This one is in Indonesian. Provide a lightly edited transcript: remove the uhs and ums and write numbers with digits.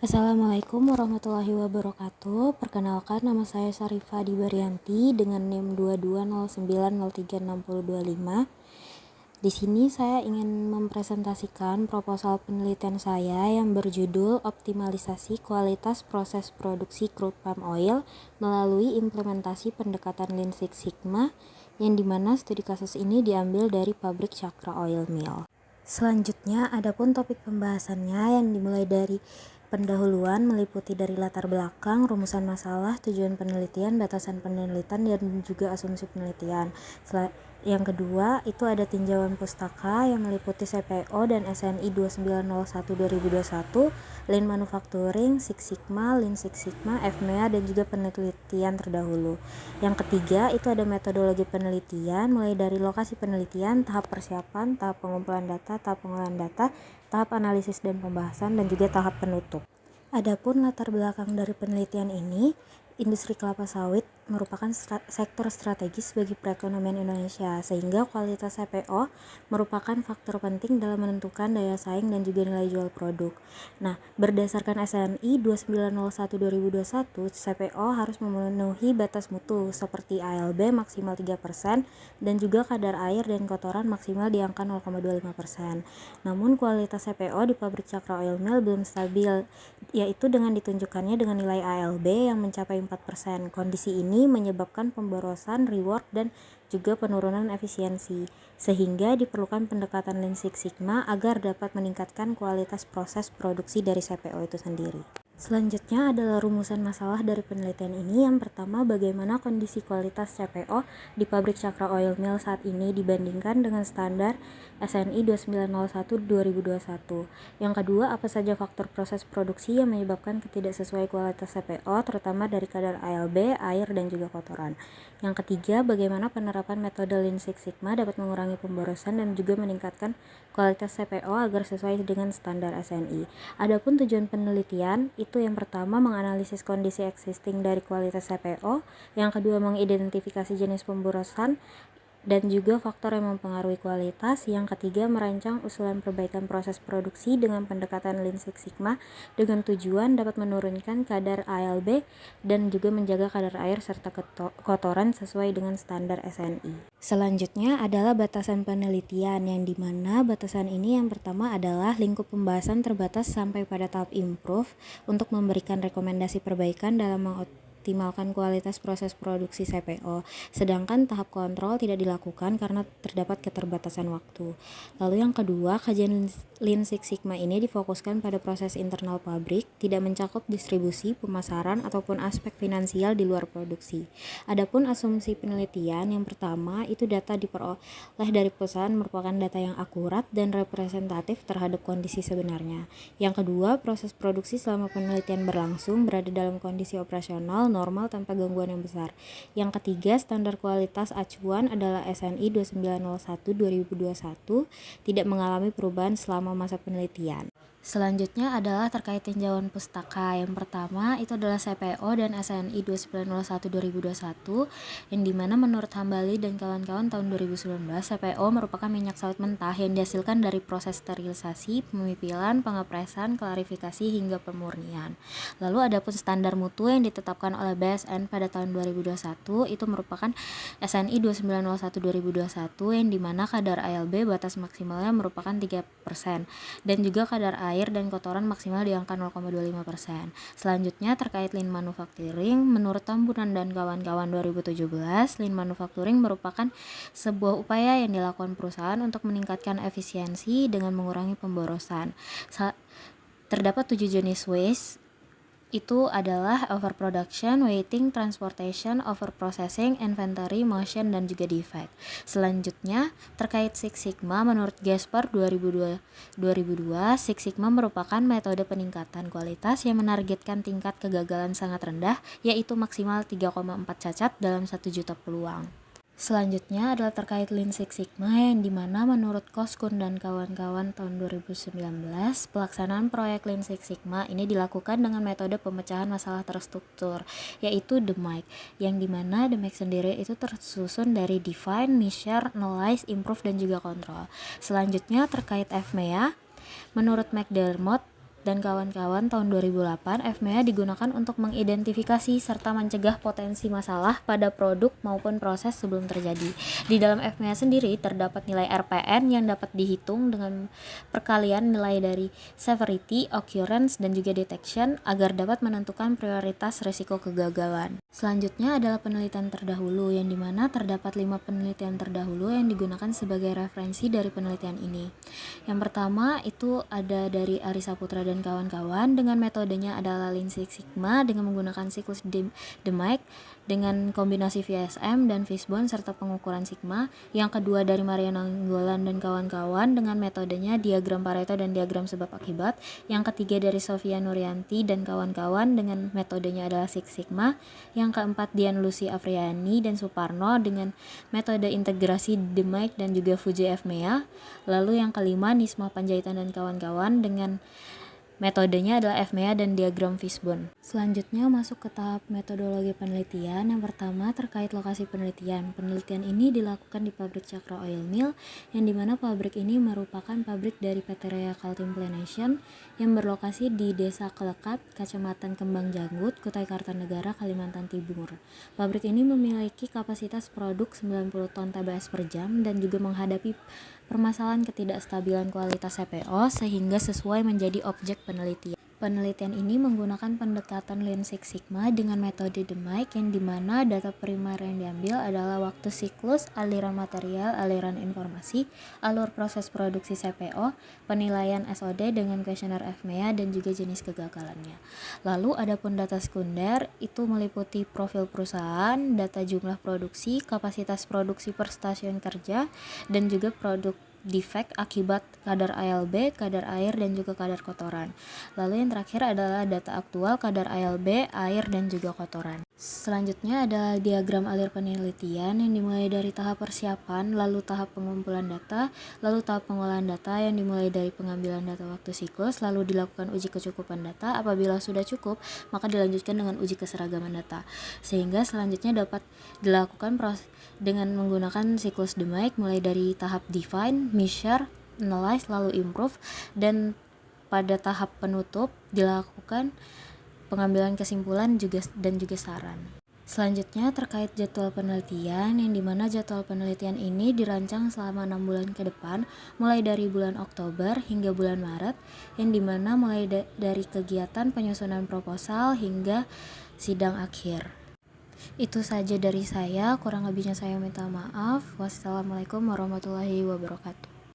Assalamualaikum warahmatullahi wabarakatuh. Perkenalkan, nama saya Syarifah Dibarianti dengan NIM 2209036025. Di sini saya ingin mempresentasikan proposal penelitian saya yang berjudul Optimalisasi Kualitas Proses Produksi Crude Palm Oil melalui implementasi pendekatan Lean Six Sigma, yang dimana studi kasus ini diambil dari pabrik Cakra Oil Mill. Selanjutnya, adapun topik pembahasannya yang dimulai dari pendahuluan meliputi dari latar belakang, rumusan masalah, tujuan penelitian, batasan penelitian, dan juga asumsi penelitian. Yang kedua, itu ada tinjauan pustaka yang meliputi CPO dan SNI 2901-2021, Lean Manufacturing, Six Sigma, Lean Six Sigma, FMEA, dan juga penelitian terdahulu. Yang ketiga, itu ada metodologi penelitian, mulai dari lokasi penelitian, tahap persiapan, tahap pengumpulan data, tahap pengolahan data, tahap analisis dan pembahasan, dan juga tahap penutup. Adapun latar belakang dari penelitian ini, industri kelapa sawit merupakan sektor strategis bagi perekonomian Indonesia, sehingga kualitas CPO merupakan faktor penting dalam menentukan daya saing dan juga nilai jual produk. Nah, berdasarkan SNI 2901-2021, CPO harus memenuhi batas mutu seperti ALB maksimal 3% dan juga kadar air dan kotoran maksimal di angka 0,25%. Namun kualitas CPO di pabrik Cakra Oil Mill belum stabil, yaitu dengan ditunjukkannya dengan nilai ALB yang mencapai 4%. Kondisi ini menyebabkan pemborosan, rework, dan juga penurunan efisiensi, sehingga diperlukan pendekatan Lean Six Sigma agar dapat meningkatkan kualitas proses produksi dari CPO itu sendiri. Selanjutnya adalah rumusan masalah dari penelitian ini. Yang pertama, bagaimana kondisi kualitas CPO di pabrik Cakra Oil Mill saat ini dibandingkan dengan standar SNI 2901-2021. Yang kedua, apa saja faktor proses produksi yang menyebabkan ketidaksesuaian kualitas CPO, terutama dari kadar ALB, air, dan juga kotoran. Yang ketiga, bagaimana penerapan metode Lean Six Sigma dapat mengurangi pemborosan dan juga meningkatkan kualitas CPO agar sesuai dengan standar SNI. Adapun tujuan penelitian itu yang pertama menganalisis kondisi existing dari kualitas CPO, yang kedua mengidentifikasi jenis pemborosan dan juga faktor yang mempengaruhi kualitas, yang ketiga merancang usulan perbaikan proses produksi dengan pendekatan Lean Six Sigma dengan tujuan dapat menurunkan kadar ALB dan juga menjaga kadar air serta kotoran sesuai dengan standar SNI. Selanjutnya adalah batasan penelitian, yang dimana batasan ini yang pertama adalah lingkup pembahasan terbatas sampai pada tahap improve untuk memberikan rekomendasi perbaikan dalam mengoptimalkan kualitas proses produksi CPO, sedangkan tahap kontrol tidak dilakukan karena terdapat keterbatasan waktu. Lalu yang kedua, kajian Lean Six Sigma ini difokuskan pada proses internal pabrik, tidak mencakup distribusi, pemasaran, ataupun aspek finansial di luar produksi. Adapun asumsi penelitian, yang pertama itu data diperoleh dari perusahaan merupakan data yang akurat dan representatif terhadap kondisi sebenarnya. Yang kedua, proses produksi selama penelitian berlangsung berada dalam kondisi operasional normal tanpa gangguan yang besar. Yang ketiga, standar kualitas acuan adalah SNI 2901-2021, tidak mengalami perubahan selama masa penelitian. Selanjutnya adalah terkait tinjauan pustaka. Yang pertama itu adalah CPO dan SNI 2901-2021, yang dimana menurut Hambali dan kawan-kawan tahun 2019, CPO merupakan minyak sawit mentah yang dihasilkan dari proses sterilisasi, pemipilan, pengepresan, klarifikasi, hingga pemurnian. Lalu adapun standar mutu yang ditetapkan oleh BSN pada tahun 2021 itu merupakan SNI 2901-2021, yang dimana kadar ALB batas maksimalnya merupakan 3% dan juga kadar air dan kotoran maksimal di angka 0,25%. Selanjutnya terkait Lean Manufacturing, menurut Tambunan dan kawan-kawan 2017, Lean Manufacturing merupakan sebuah upaya yang dilakukan perusahaan untuk meningkatkan efisiensi dengan mengurangi pemborosan. Terdapat 7 jenis waste, itu adalah overproduction, waiting, transportation, overprocessing, inventory, motion, dan juga defect. Selanjutnya, terkait Six Sigma, menurut Gasper 2002, Six Sigma merupakan metode peningkatan kualitas yang menargetkan tingkat kegagalan sangat rendah, yaitu maksimal 3,4 cacat dalam 1 juta peluang. Selanjutnya adalah terkait Lean Six Sigma, yang dimana menurut Koskun dan kawan-kawan tahun 2019, pelaksanaan proyek Lean Six Sigma ini dilakukan dengan metode pemecahan masalah terstruktur, yaitu DMAIC, yang dimana DMAIC sendiri itu tersusun dari Define, Measure, Analyze, Improve, dan juga Control. Selanjutnya terkait FMEA, menurut McDermott dan kawan-kawan tahun 2008, FMEA digunakan untuk mengidentifikasi serta mencegah potensi masalah pada produk maupun proses sebelum terjadi. Di dalam FMEA sendiri terdapat nilai RPN yang dapat dihitung dengan perkalian nilai dari severity, occurrence, dan juga detection agar dapat menentukan prioritas risiko kegagalan. Selanjutnya adalah penelitian terdahulu, yang dimana terdapat 5 penelitian terdahulu yang digunakan sebagai referensi dari penelitian ini. Yang pertama itu ada dari Ari Saputra dan kawan-kawan dengan metodenya adalah Lean Six Sigma dengan menggunakan siklus DMAIC dengan kombinasi VSM dan Fishbone serta pengukuran sigma. Yang kedua dari Maria Nainggolan dan kawan-kawan dengan metodenya diagram Pareto dan diagram sebab akibat. Yang ketiga dari Sofia Nuryanti dan kawan-kawan dengan metodenya adalah Six Sigma. Yang keempat Dian Lucy Afriani dan Suparno dengan metode integrasi DMAIC dan juga Fuji FMEA. Lalu yang kelima Nisma Panjaitan dan kawan-kawan dengan metodenya adalah FMEA dan diagram Fishbone. Selanjutnya masuk ke tahap metodologi penelitian. Yang pertama terkait lokasi penelitian. Penelitian ini dilakukan di pabrik Cakra Oil Mill, yang dimana pabrik ini merupakan pabrik dari PT Rea Kaltim Plantation yang berlokasi di Desa Kelekat, Kecamatan Kembang Janggut, Kutai Kartanegara, Kalimantan Timur. Pabrik ini memiliki kapasitas produk 90 ton TBS per jam dan juga menghadapi permasalahan ketidakstabilan kualitas CPO sehingga sesuai menjadi objek penelitian. Penelitian ini menggunakan pendekatan Lean Six Sigma dengan metode DMAIC, yang dimana data primer yang diambil adalah waktu siklus, aliran material, aliran informasi, alur proses produksi CPO, penilaian SOD dengan kuesioner FMEA dan juga jenis kegagalannya. Lalu adapun data sekunder itu meliputi profil perusahaan, data jumlah produksi, kapasitas produksi per stasiun kerja, dan juga produk defect akibat kadar ALB, kadar air, dan juga kadar kotoran. Lalu yang terakhir adalah data aktual kadar ALB, air, dan juga kotoran. Selanjutnya adalah diagram alir penelitian yang dimulai dari tahap persiapan, lalu tahap pengumpulan data, lalu tahap pengolahan data yang dimulai dari pengambilan data waktu siklus, lalu dilakukan uji kecukupan data. Apabila sudah cukup, maka dilanjutkan dengan uji keseragaman data. Sehingga selanjutnya dapat dilakukan proses dengan menggunakan siklus DMAIC mulai dari tahap define, measure, analyze, lalu improve, dan pada tahap penutup dilakukan pengambilan kesimpulan dan juga saran. Selanjutnya terkait jadwal penelitian, yang dimana jadwal penelitian ini dirancang selama 6 bulan ke depan, mulai dari bulan Oktober hingga bulan Maret, yang dimana mulai dari kegiatan penyusunan proposal hingga sidang akhir. Itu saja dari saya, kurang lebihnya saya minta maaf. Wassalamualaikum warahmatullahi wabarakatuh.